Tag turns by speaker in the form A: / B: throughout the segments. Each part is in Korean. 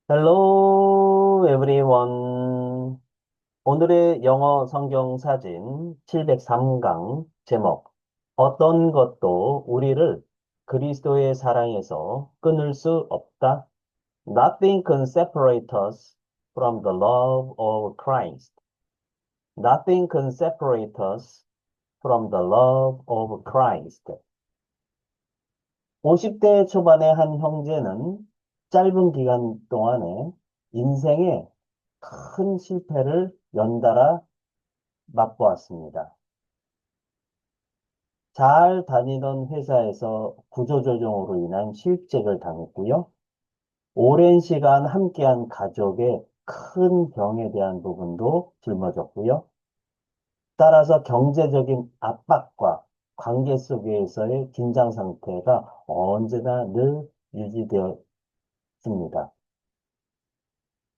A: Hello, everyone. 오늘의 영어 성경 사진 703강 제목. 어떤 것도 우리를 그리스도의 사랑에서 끊을 수 없다. Nothing can separate us from the love of Christ. Nothing can separate us from the love of Christ. 50대 초반의 한 형제는 짧은 기간 동안에 인생의 큰 실패를 연달아 맛보았습니다. 잘 다니던 회사에서 구조조정으로 인한 실직을 당했고요. 오랜 시간 함께한 가족의 큰 병에 대한 부분도 짊어졌고요. 따라서 경제적인 압박과 관계 속에서의 긴장 상태가 언제나 늘 유지되었습니다.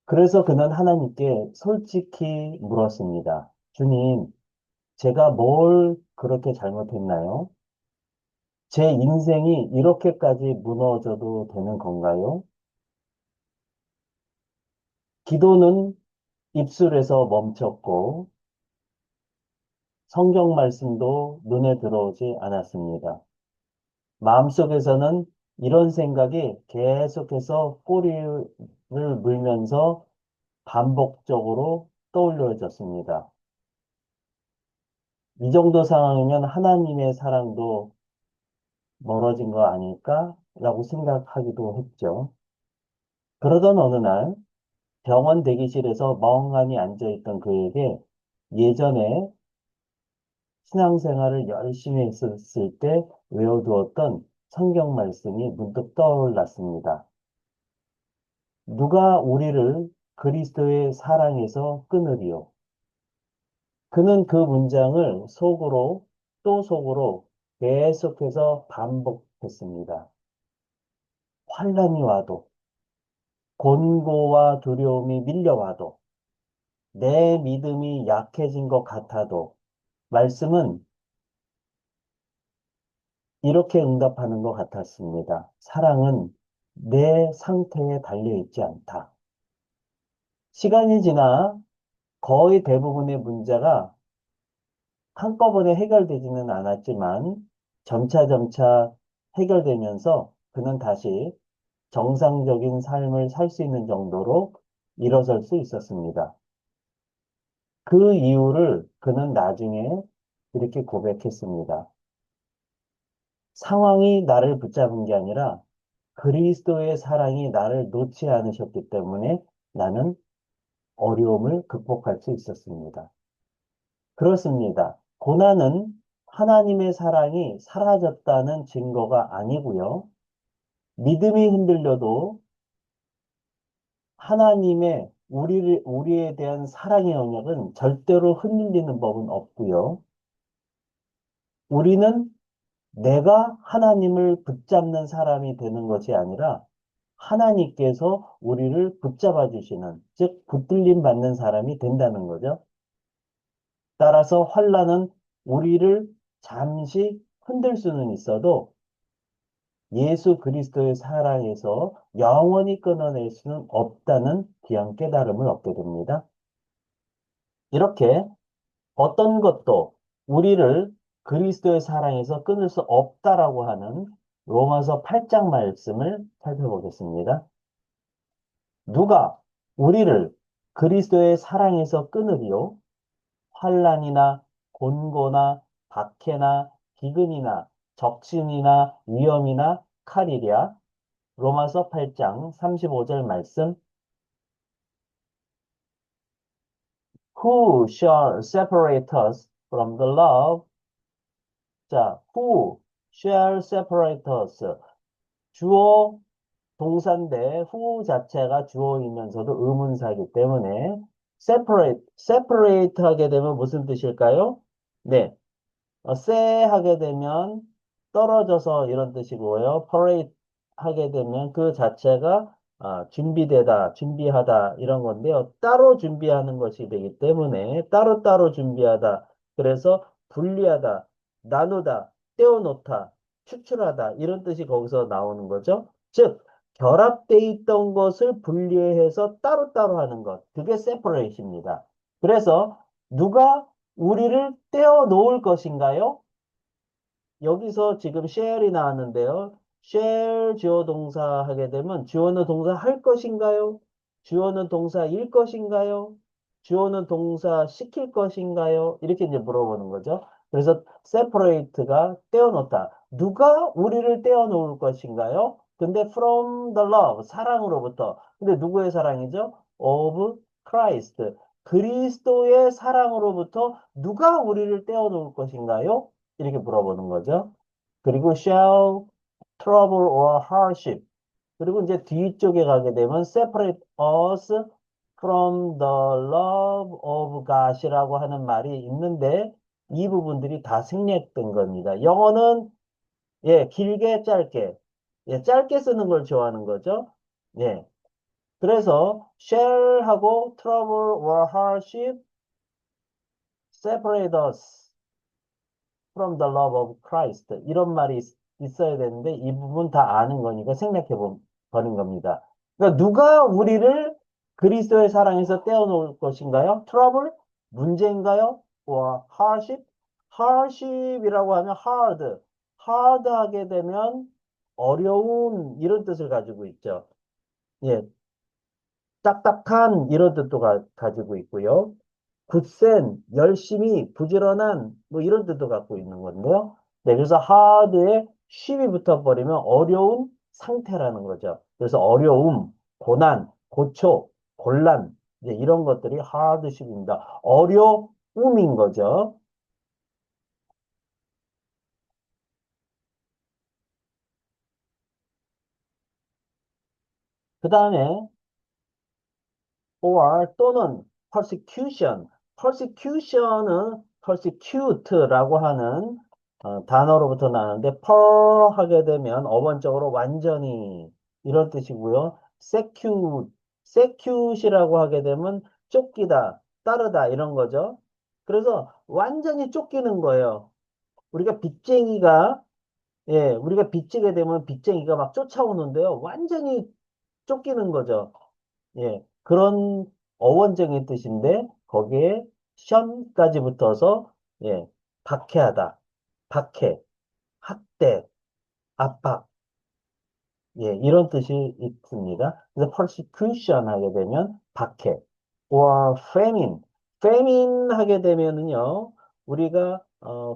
A: 그래서 그는 하나님께 솔직히 물었습니다. 주님, 제가 뭘 그렇게 잘못했나요? 제 인생이 이렇게까지 무너져도 되는 건가요? 기도는 입술에서 멈췄고 성경 말씀도 눈에 들어오지 않았습니다. 마음속에서는 이런 생각이 계속해서 꼬리를 물면서 반복적으로 떠올려졌습니다. 이 정도 상황이면 하나님의 사랑도 멀어진 거 아닐까라고 생각하기도 했죠. 그러던 어느 날 병원 대기실에서 멍하니 앉아있던 그에게 예전에 신앙생활을 열심히 했었을 때 외워두었던 성경 말씀이 문득 떠올랐습니다. 누가 우리를 그리스도의 사랑에서 끊으리요? 그는 그 문장을 속으로 또 속으로 계속해서 반복했습니다. 환란이 와도 곤고와 두려움이 밀려와도 내 믿음이 약해진 것 같아도 말씀은 이렇게 응답하는 것 같았습니다. 사랑은 내 상태에 달려있지 않다. 시간이 지나 거의 대부분의 문제가 한꺼번에 해결되지는 않았지만 점차 해결되면서 그는 다시 정상적인 삶을 살 수 있는 정도로 일어설 수 있었습니다. 그 이유를 그는 나중에 이렇게 고백했습니다. 상황이 나를 붙잡은 게 아니라 그리스도의 사랑이 나를 놓지 않으셨기 때문에 나는 어려움을 극복할 수 있었습니다. 그렇습니다. 고난은 하나님의 사랑이 사라졌다는 증거가 아니고요. 믿음이 흔들려도 하나님의 우리에 대한 사랑의 영역은 절대로 흔들리는 법은 없고요. 우리는 내가 하나님을 붙잡는 사람이 되는 것이 아니라 하나님께서 우리를 붙잡아 주시는, 즉 붙들림 받는 사람이 된다는 거죠. 따라서 환란은 우리를 잠시 흔들 수는 있어도 예수 그리스도의 사랑에서 영원히 끊어낼 수는 없다는 귀한 깨달음을 얻게 됩니다. 이렇게 어떤 것도 우리를 그리스도의 사랑에서 끊을 수 없다라고 하는 로마서 8장 말씀을 살펴보겠습니다. 누가 우리를 그리스도의 사랑에서 끊으리요? 환난이나 곤고나 박해나 기근이나 적신이나 위험이나 칼이랴. 로마서 8장 35절 말씀. Who shall separate us from the love? 자, who shall separate us? 주어 동사인데 who 자체가 주어이면서도 의문사이기 때문에 separate 하게 되면 무슨 뜻일까요? 네, 하게 되면 떨어져서 이런 뜻이고요. parade 하게 되면 그 자체가 준비되다, 준비하다 이런 건데요. 따로 준비하는 것이 되기 때문에 따로따로 준비하다. 그래서 분리하다, 나누다, 떼어놓다, 추출하다 이런 뜻이 거기서 나오는 거죠. 즉 결합돼 있던 것을 분리해서 따로따로 하는 것. 그게 separate입니다. 그래서 누가 우리를 떼어 놓을 것인가요? 여기서 지금 share이 나왔는데요. share 주어 동사 하게 되면 주어는 동사 할 것인가요? 주어는 동사일 것인가요? 주어는 동사 시킬 것인가요? 이렇게 이제 물어보는 거죠. 그래서 separate가 떼어놓다. 누가 우리를 떼어놓을 것인가요? 근데 from the love, 사랑으로부터. 근데 누구의 사랑이죠? of Christ. 그리스도의 사랑으로부터 누가 우리를 떼어놓을 것인가요? 이렇게 물어보는 거죠. 그리고 shall trouble or hardship. 그리고 이제 뒤쪽에 가게 되면 separate us from the love of God이라고 하는 말이 있는데 이 부분들이 다 생략된 겁니다. 영어는 예, 길게 짧게 예, 짧게 쓰는 걸 좋아하는 거죠. 예. 그래서 shall하고 trouble or hardship separate us from the love of Christ. 이런 말이 있어야 되는데 이 부분 다 아는 거니까 생략해 버린 겁니다. 그러니까 누가 우리를 그리스도의 사랑에서 떼어놓을 것인가요? trouble? 문제인가요? or hardship? hardship이라고 하면 hard. hard 하게 되면 어려운 이런 뜻을 가지고 있죠. 예, 딱딱한 이런 뜻도 가지고 있고요. 굳센, 열심히, 부지런한 뭐 이런 뜻도 갖고 있는 건데요. 네, 그래서 hard에 쉼이 붙어버리면 어려운 상태라는 거죠. 그래서 어려움, 고난, 고초, 곤란 이제 이런 것들이 hardship입니다. 어려움인 거죠. 그 다음에 or 또는 persecution. persecution은 persecute라고 하는 단어로부터 나는데 per 하게 되면 어원적으로 완전히 이런 뜻이고요. secute이라고 하게 되면 쫓기다, 따르다 이런 거죠. 그래서 완전히 쫓기는 거예요. 우리가 빚쟁이가 예, 우리가 빚지게 되면 빚쟁이가 막 쫓아오는데요. 완전히 쫓기는 거죠. 예, 그런 어원적인 뜻인데 거기에 션까지 붙어서 예, 박해하다, 박해, 학대, 압박, 예, 이런 뜻이 있습니다. 그래서 persecution 하게 되면 박해, or famine, famine 하게 되면은요, 우리가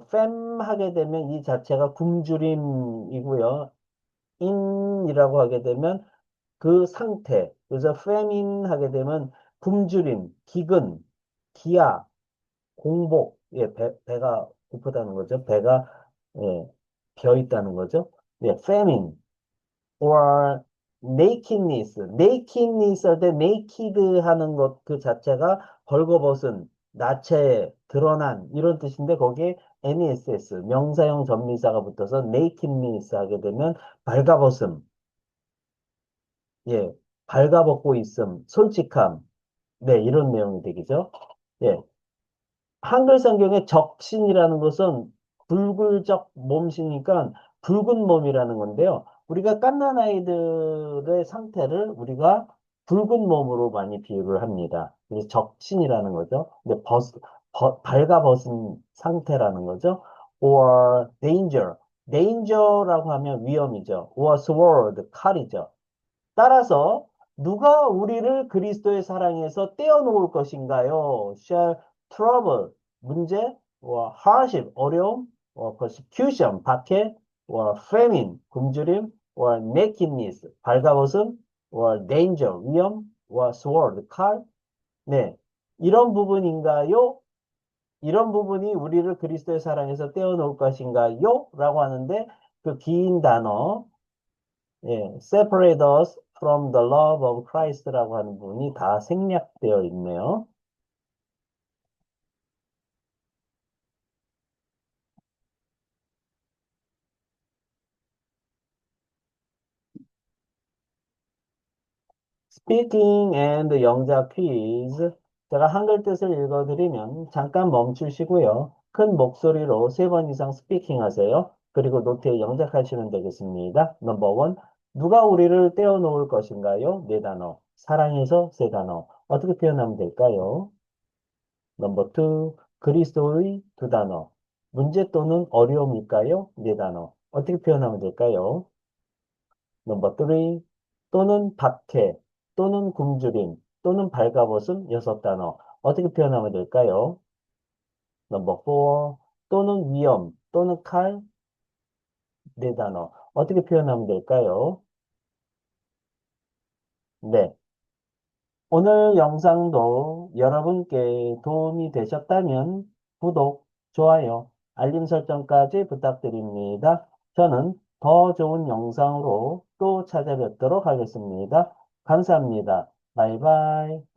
A: fam 하게 되면 이 자체가 굶주림이고요, in이라고 하게 되면 그 상태. 그래서 famine 하게 되면 굶주림, 기근, 기아, 공복. 예, 배가 고프다는 거죠. 배가 예, 벼 있다는 거죠. 예, famine or nakedness. nakedness 할 때 naked 하는 것 그 자체가 벌거벗은, 나체, 드러난 이런 뜻인데 거기에 ness 명사형 전미사가 붙어서 nakedness 하게 되면 발가벗음. 예, 발가벗고 있음, 솔직함, 네, 이런 내용이 되겠죠. 예, 한글 성경의 적신이라는 것은 붉을적 몸이니까 붉은 몸이라는 건데요. 우리가 갓난 아이들의 상태를 우리가 붉은 몸으로 많이 비유를 합니다. 그래서 적신이라는 거죠. 근데 발가벗은 상태라는 거죠. or danger. danger라고 하면 위험이죠. or sword, 칼이죠. 따라서 누가 우리를 그리스도의 사랑에서 떼어놓을 것인가요? shall trouble, 문제, or hardship, 어려움, or persecution, 박해, or famine, 굶주림, or nakedness, 발가벗음, or danger, 위험, or sword, 칼. 네, 이런 부분인가요? 이런 부분이 우리를 그리스도의 사랑에서 떼어놓을 것인가요? 라고 하는데 그 긴 단어 예, separate us from the love of Christ라고 하는 부분이 다 생략되어 있네요. Speaking and 영작 퀴즈. 제가 한글 뜻을 읽어드리면 잠깐 멈추시고요. 큰 목소리로 3번 이상 스피킹 하세요. 그리고 노트에 영작하시면 되겠습니다. 넘버 원. 누가 우리를 떼어놓을 것인가요? 네 단어. 사랑해서 세 단어. 어떻게 표현하면 될까요? 넘버 투, 그리스도의 두 단어. 문제 또는 어려움일까요? 네 단어. 어떻게 표현하면 될까요? 넘버 쓰리, 또는 박해, 또는 굶주림, 또는 발가벗음 여섯 단어. 어떻게 표현하면 될까요? 넘버 포, 또는 위험, 또는 칼, 네 단어. 어떻게 표현하면 될까요? 네. 오늘 영상도 여러분께 도움이 되셨다면 구독, 좋아요, 알림 설정까지 부탁드립니다. 저는 더 좋은 영상으로 또 찾아뵙도록 하겠습니다. 감사합니다. 바이바이.